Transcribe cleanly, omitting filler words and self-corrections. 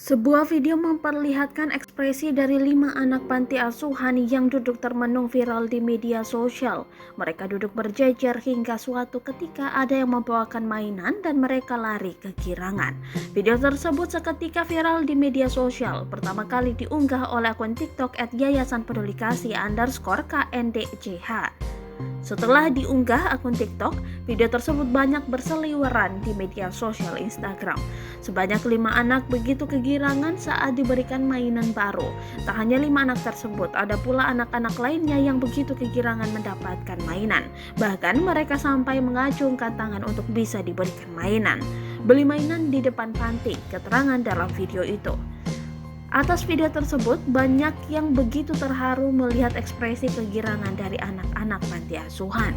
Sebuah video memperlihatkan ekspresi dari 5 anak panti asuhan yang duduk termenung viral di media sosial. Mereka duduk berjejer hingga suatu ketika ada yang membawakan mainan dan mereka lari kegirangan. Video tersebut seketika viral di media sosial. Pertama kali diunggah oleh akun TikTok @yayasanpedulikasi_KNDCH. Setelah diunggah akun TikTok, video tersebut banyak berseliweran di media sosial Instagram. Sebanyak 5 anak begitu kegirangan saat diberikan mainan baru. Tak hanya 5 anak tersebut, ada pula anak-anak lainnya yang begitu kegirangan mendapatkan mainan. Bahkan mereka sampai mengacungkan tangan untuk bisa diberikan mainan. Beli mainan di depan panti, keterangan dalam video itu. Atas video tersebut, banyak yang begitu terharu melihat ekspresi kegirangan dari anak-anak panti asuhan.